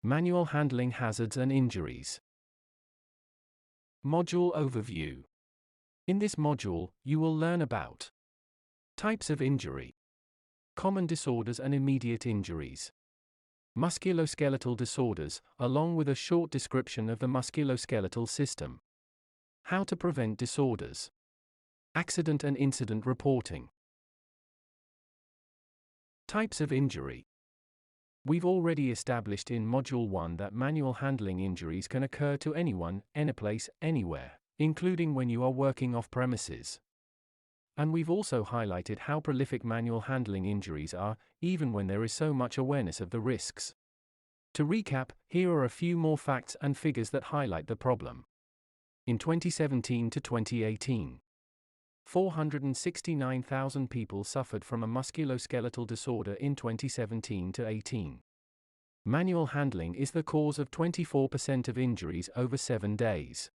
Manual handling hazards and injuries. Module Overview. In this module, you will learn about types of injury, common disorders and immediate injuries, musculoskeletal disorders, along with a short description of the musculoskeletal system, how to prevent disorders, accident and incident reporting. Types of injury. We've already established in Module 1 that manual handling injuries can occur to anyone, anyplace, anywhere, including when you are working off premises. And we've also highlighted how prolific manual handling injuries are, even when there is so much awareness of the risks. To recap, here are a few more facts and figures that highlight the problem. In 2017 to 2018, 469,000 people suffered from a musculoskeletal disorder in 2017 to 18. Manual handling is the cause of 24% of injuries over 7 days.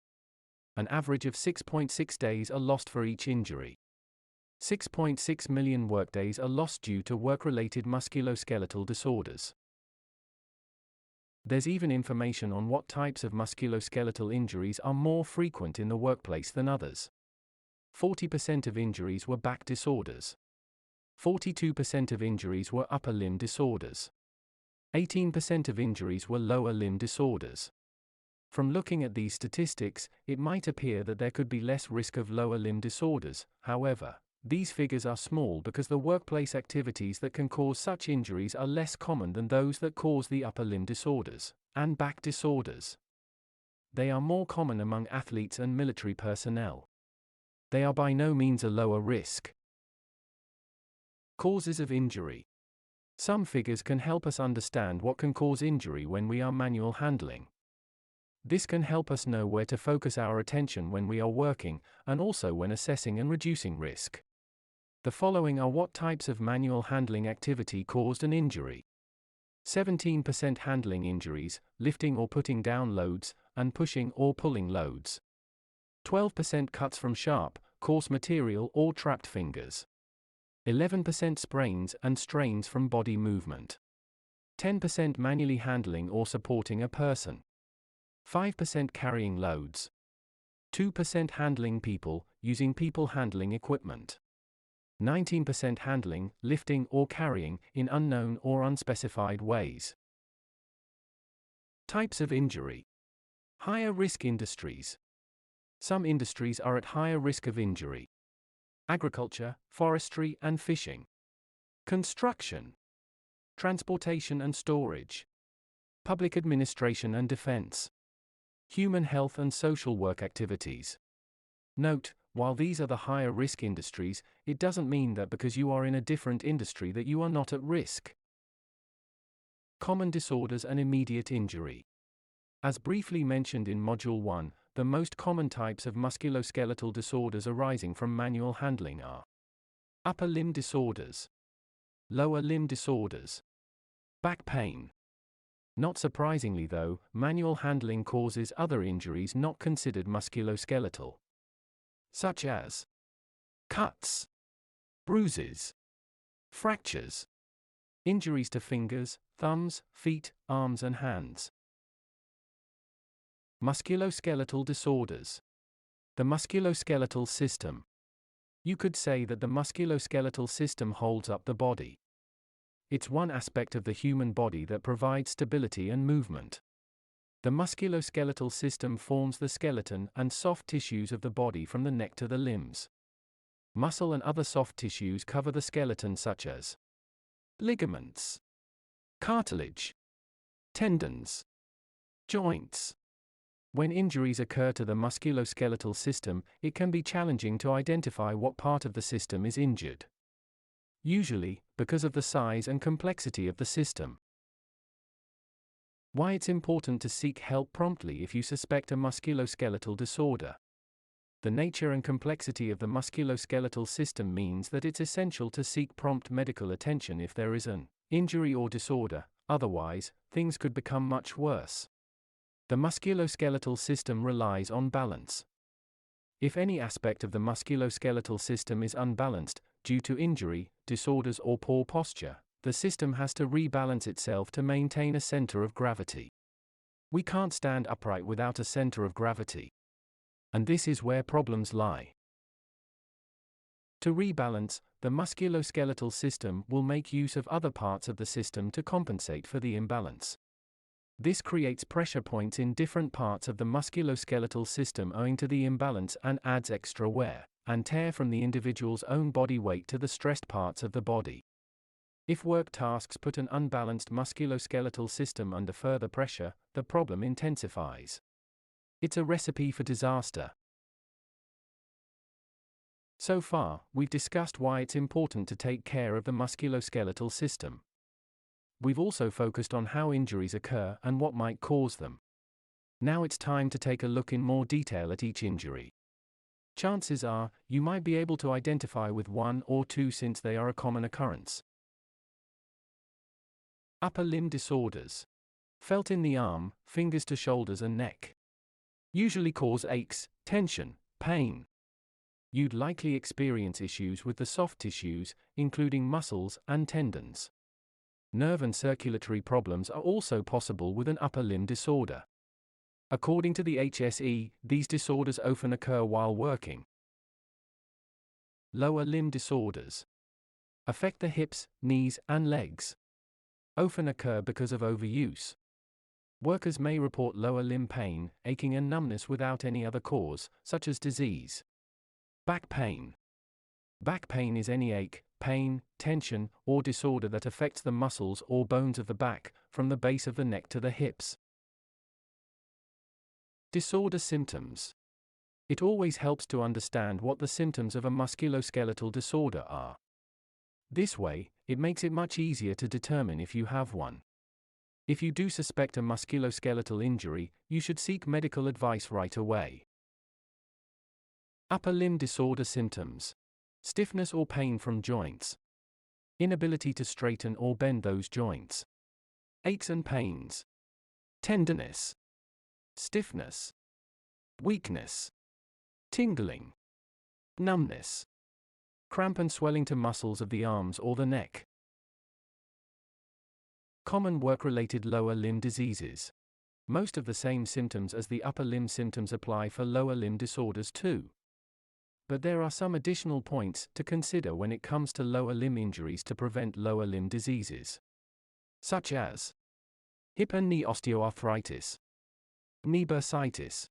An average of 6.6 days are lost for each injury. 6.6 million workdays are lost due to work-related musculoskeletal disorders. There's even information on what types of musculoskeletal injuries are more frequent in the workplace than others. 40% of injuries were back disorders. 42% of injuries were upper limb disorders. 18% of injuries were lower limb disorders. From looking at these statistics, it might appear that there could be less risk of lower limb disorders. However, these figures are small because the workplace activities that can cause such injuries are less common than those that cause the upper limb disorders and back disorders. They are more common among athletes and military personnel. They are by no means a lower risk. Causes of injury. Some figures can help us understand what can cause injury when we are manual handling. This can help us know where to focus our attention when we are working, and also when assessing and reducing risk. The following are what types of manual handling activity caused an injury. 17% handling injuries, lifting or putting down loads, and pushing or pulling loads. 12% cuts from sharp, coarse material or trapped fingers. 11% sprains and strains from body movement. 10% manually handling or supporting a person. 5% carrying loads. 2% handling people, using people handling equipment. 19% handling, lifting or carrying, in unknown or unspecified ways. Types of injury. Higher risk industries. Some industries are at higher risk of injury. Agriculture, forestry and fishing. Construction. Transportation and storage. Public administration and defense. Human health and social work activities. Note, while these are the higher risk industries, it doesn't mean that because you are in a different industry that you are not at risk. Common disorders and immediate injury. As briefly mentioned in Module 1, the most common types of musculoskeletal disorders arising from manual handling are upper limb disorders, lower limb disorders, back pain. Not surprisingly though, manual handling causes other injuries not considered musculoskeletal, such as cuts, bruises, fractures, injuries to fingers, thumbs, feet, arms and hands. Musculoskeletal disorders. The musculoskeletal system. You could say that the musculoskeletal system holds up the body. It's one aspect of the human body that provides stability and movement. The musculoskeletal system forms the skeleton and soft tissues of the body from the neck to the limbs. Muscle and other soft tissues cover the skeleton such as ligaments, cartilage, tendons, joints. When injuries occur to the musculoskeletal system, it can be challenging to identify what part of the system is injured. Usually, because of the size and complexity of the system. Why it's important to seek help promptly if you suspect a musculoskeletal disorder. The nature and complexity of the musculoskeletal system means that it's essential to seek prompt medical attention if there is an injury or disorder, otherwise, things could become much worse. The musculoskeletal system relies on balance. If any aspect of the musculoskeletal system is unbalanced, due to injury, disorders or poor posture, the system has to rebalance itself to maintain a center of gravity. We can't stand upright without a center of gravity. And this is where problems lie. To rebalance, the musculoskeletal system will make use of other parts of the system to compensate for the imbalance. This creates pressure points in different parts of the musculoskeletal system owing to the imbalance and adds extra wear and tear from the individual's own body weight to the stressed parts of the body. If work tasks put an unbalanced musculoskeletal system under further pressure, the problem intensifies. It's a recipe for disaster. So far, we've discussed why it's important to take care of the musculoskeletal system. We've also focused on how injuries occur and what might cause them. Now it's time to take a look in more detail at each injury. Chances are, you might be able to identify with one or two since they are a common occurrence. Upper limb disorders. Felt in the arm, fingers to shoulders and neck. Usually cause aches, tension, pain. You'd likely experience issues with the soft tissues, including muscles and tendons. Nerve and circulatory problems are also possible with an upper limb disorder. According to the HSE, these disorders often occur while working. Lower limb disorders. Affect the hips, knees, and legs. Often occur because of overuse. Workers may report lower limb pain, aching and numbness without any other cause, such as disease. Back pain. Back pain is any ache, pain, tension, or disorder that affects the muscles or bones of the back, from the base of the neck to the hips. Disorder symptoms. It always helps to understand what the symptoms of a musculoskeletal disorder are. This way, it makes it much easier to determine if you have one. If you do suspect a musculoskeletal injury, you should seek medical advice right away. Upper limb disorder symptoms. Stiffness or pain from joints. Inability to straighten or bend those joints. Aches and pains. Tenderness. Stiffness. Weakness. Tingling. Numbness. Cramp and swelling to muscles of the arms or the neck. Common work-related lower limb diseases. Most of the same symptoms as the upper limb symptoms apply for lower limb disorders too. But there are some additional points to consider when it comes to lower limb injuries to prevent lower limb diseases. Such as hip and knee osteoarthritis, knee bursitis,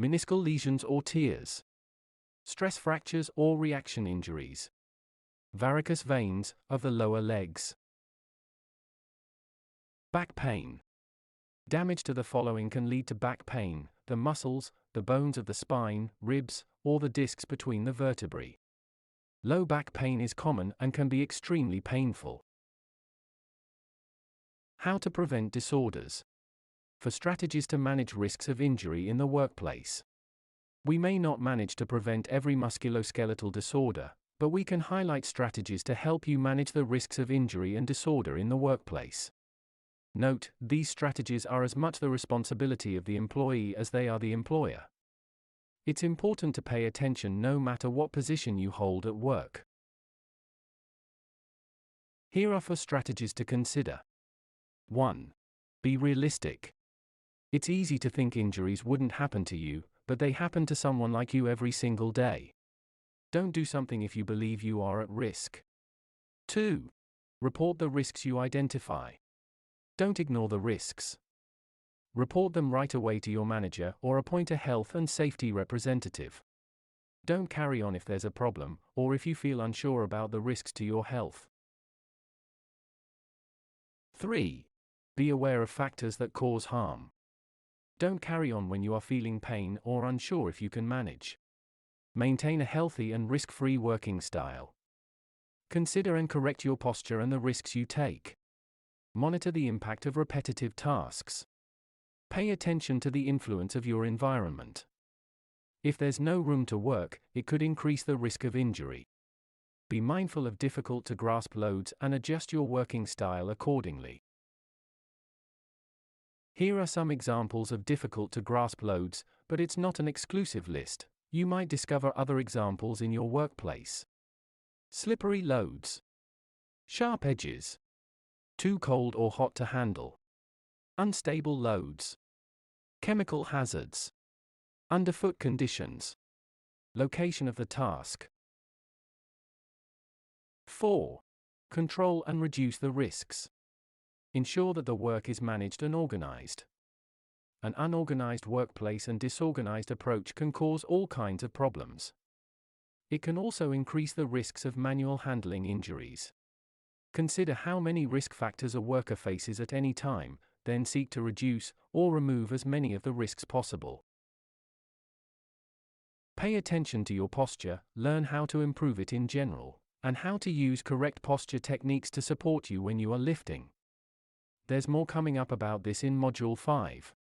meniscal lesions or tears, stress fractures or reaction injuries, varicose veins of the lower legs. Back pain. Damage to the following can lead to back pain: the muscles, the bones of the spine, ribs, or the discs between the vertebrae. Low back pain is common and can be extremely painful. How to prevent disorders. For strategies to manage risks of injury in the workplace. We may not manage to prevent every musculoskeletal disorder, but we can highlight strategies to help you manage the risks of injury and disorder in the workplace. Note, these strategies are as much the responsibility of the employee as they are the employer. It's important to pay attention no matter what position you hold at work. Here are 4 strategies to consider. 1. Be realistic. It's easy to think injuries wouldn't happen to you, but they happen to someone like you every single day. Don't do something if you believe you are at risk. 2. Report the risks you identify. Don't ignore the risks. Report them right away to your manager or appoint a health and safety representative. Don't carry on if there's a problem, or if you feel unsure about the risks to your health. 3. Be aware of factors that cause harm. Don't carry on when you are feeling pain or unsure if you can manage. Maintain a healthy and risk-free working style. Consider and correct your posture and the risks you take. Monitor the impact of repetitive tasks. Pay attention to the influence of your environment. If there's no room to work, it could increase the risk of injury. Be mindful of difficult to grasp loads and adjust your working style accordingly. Here are some examples of difficult to grasp loads, but it's not an exclusive list. You might discover other examples in your workplace. Slippery loads. Sharp edges. Too cold or hot to handle. Unstable loads. Chemical hazards. Underfoot conditions. Location of the task. 4. Control and reduce the risks. Ensure that the work is managed and organized. An unorganized workplace and disorganized approach can cause all kinds of problems. It can also increase the risks of manual handling injuries. Consider how many risk factors a worker faces at any time, then seek to reduce or remove as many of the risks possible. Pay attention to your posture, learn how to improve it in general, and how to use correct posture techniques to support you when you are lifting. There's more coming up about this in Module 5.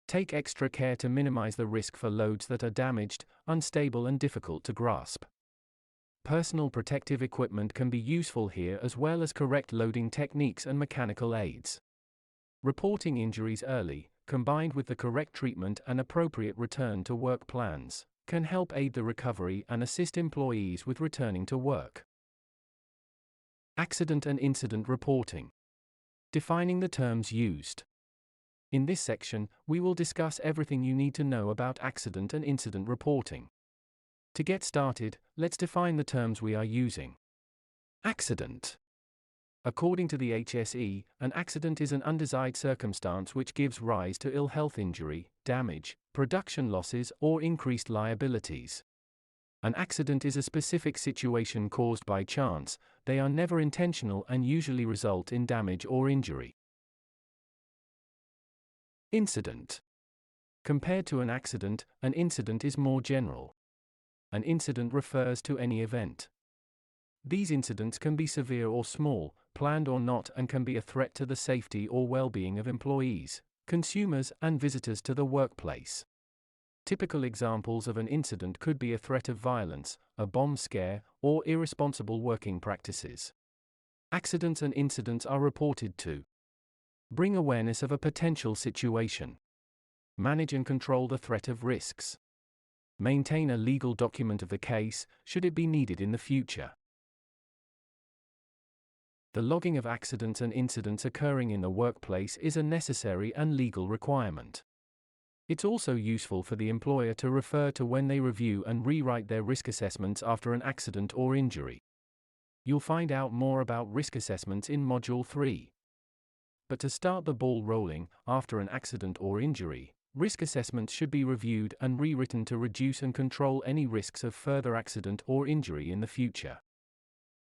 Take extra care to minimize the risk for loads that are damaged, unstable and difficult to grasp. Personal protective equipment can be useful here as well as correct loading techniques and mechanical aids. Reporting injuries early, combined with the correct treatment and appropriate return to work plans, can help aid the recovery and assist employees with returning to work. Accident and incident reporting. Defining the terms used. In this section, we will discuss everything you need to know about accident and incident reporting. To get started, let's define the terms we are using. Accident. According to the HSE, an accident is an undesired circumstance which gives rise to ill health injury, damage, production losses, or increased liabilities. An accident is a specific situation caused by chance. They are never intentional and usually result in damage or injury. Incident. Compared to an accident, an incident is more general. An incident refers to any event. These incidents can be severe or small, planned or not, and can be a threat to the safety or well-being of employees, consumers, and visitors to the workplace. Typical examples of an incident could be a threat of violence, a bomb scare, or irresponsible working practices. Accidents and incidents are reported to bring awareness of a potential situation, manage and control the threat of risks, maintain a legal document of the case, should it be needed in the future. The logging of accidents and incidents occurring in the workplace is a necessary and legal requirement. It's also useful for the employer to refer to when they review and rewrite their risk assessments after an accident or injury. You'll find out more about risk assessments in Module 3. But to start the ball rolling, after an accident or injury, risk assessments should be reviewed and rewritten to reduce and control any risks of further accident or injury in the future.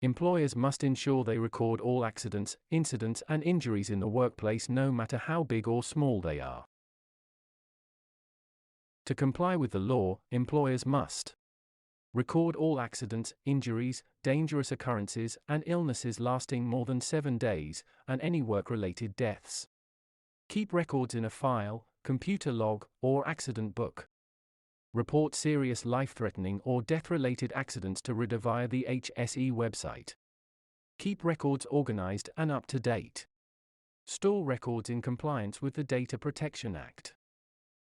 Employers must ensure they record all accidents, incidents, and injuries in the workplace, no matter how big or small they are. To comply with the law, employers must record all accidents, injuries, dangerous occurrences, and illnesses lasting more than 7 days, and any work-related deaths. Keep records in a file, computer log, or accident book. Report serious life-threatening or death-related accidents to RIDA via the HSE website. Keep records organized and up to date. Store records in compliance with the Data Protection Act.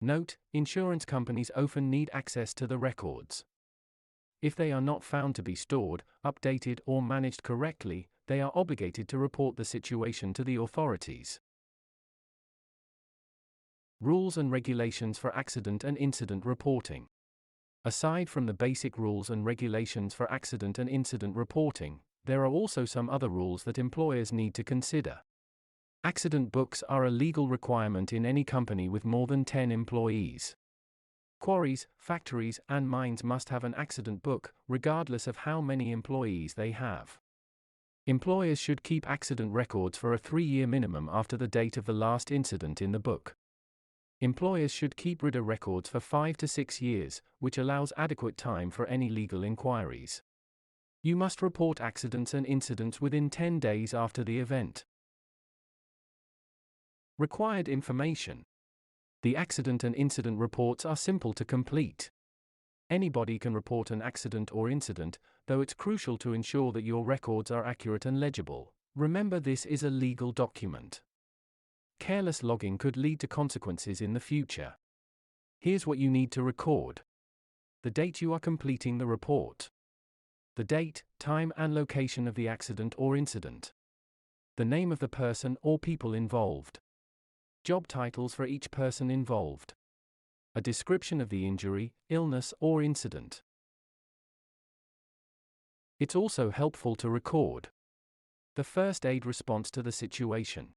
Note: insurance companies often need access to the records. If they are not found to be stored, updated, or managed correctly, they are obligated to report the situation to the authorities. Rules and regulations for accident and incident reporting. Aside from the basic rules and regulations for accident and incident reporting, there are also some other rules that employers need to consider. Accident books are a legal requirement in any company with more than 10 employees. Quarries, factories, and mines must have an accident book, regardless of how many employees they have. Employers should keep accident records for a 3-year minimum after the date of the last incident in the book. Employers should keep RIDA records for 5 to 6 years, which allows adequate time for any legal inquiries. You must report accidents and incidents within 10 days after the event. Required information. The accident and incident reports are simple to complete. Anybody can report an accident or incident, though it's crucial to ensure that your records are accurate and legible. Remember, this is a legal document. Careless logging could lead to consequences in the future. Here's what you need to record: the date you are completing the report, the date, time and location of the accident or incident, the name of the person or people involved, job titles for each person involved, a description of the injury, illness or incident. It's also helpful to record the first aid response to the situation.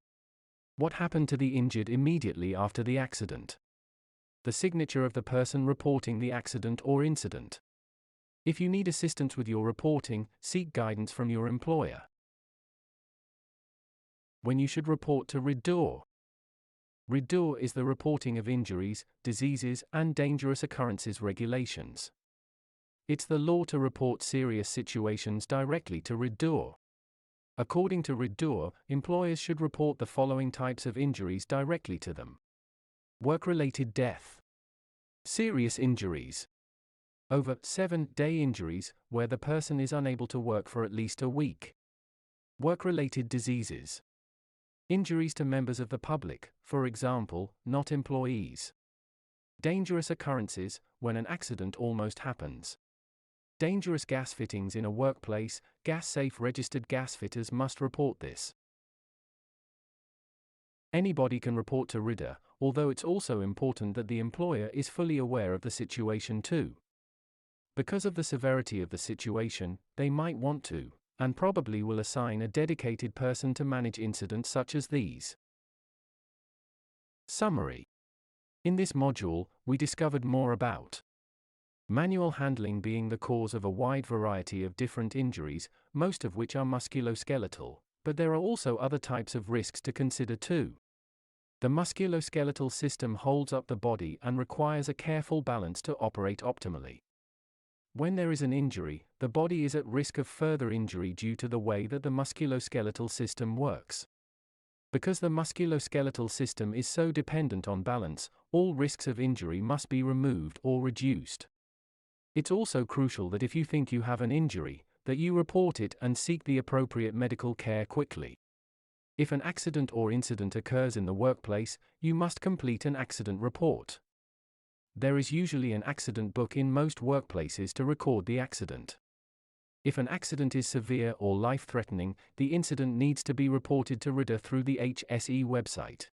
What happened to the injured immediately after the accident? The signature of the person reporting the accident or incident. If you need assistance with your reporting, seek guidance from your employer. When you should report to RIDOR. RIDOR is the Reporting of Injuries, Diseases and Dangerous Occurrences regulations. It's the law to report serious situations directly to RIDOR. According to RIDOR, employers should report the following types of injuries directly to them: work-related death, serious injuries, over 7-day injuries, where the person is unable to work for at least a week, work-related diseases, injuries to members of the public, for example, not employees, dangerous occurrences, when an accident almost happens, dangerous gas fittings in a workplace. Gas-safe registered gas fitters must report this. Anybody can report to RIDOR, although it's also important that the employer is fully aware of the situation too. Because of the severity of the situation, they might want to, and probably will assign a dedicated person to manage incidents such as these. Summary. In this module, we discovered more about manual handling being the cause of a wide variety of different injuries, most of which are musculoskeletal, but there are also other types of risks to consider too. The musculoskeletal system holds up the body and requires a careful balance to operate optimally. When there is an injury, the body is at risk of further injury due to the way that the musculoskeletal system works. Because the musculoskeletal system is so dependent on balance, all risks of injury must be removed or reduced. It's also crucial that if you think you have an injury, that you report it and seek the appropriate medical care quickly. If an accident or incident occurs in the workplace, you must complete an accident report. There is usually an accident book in most workplaces to record the accident. If an accident is severe or life-threatening, the incident needs to be reported to RIDOR through the HSE website.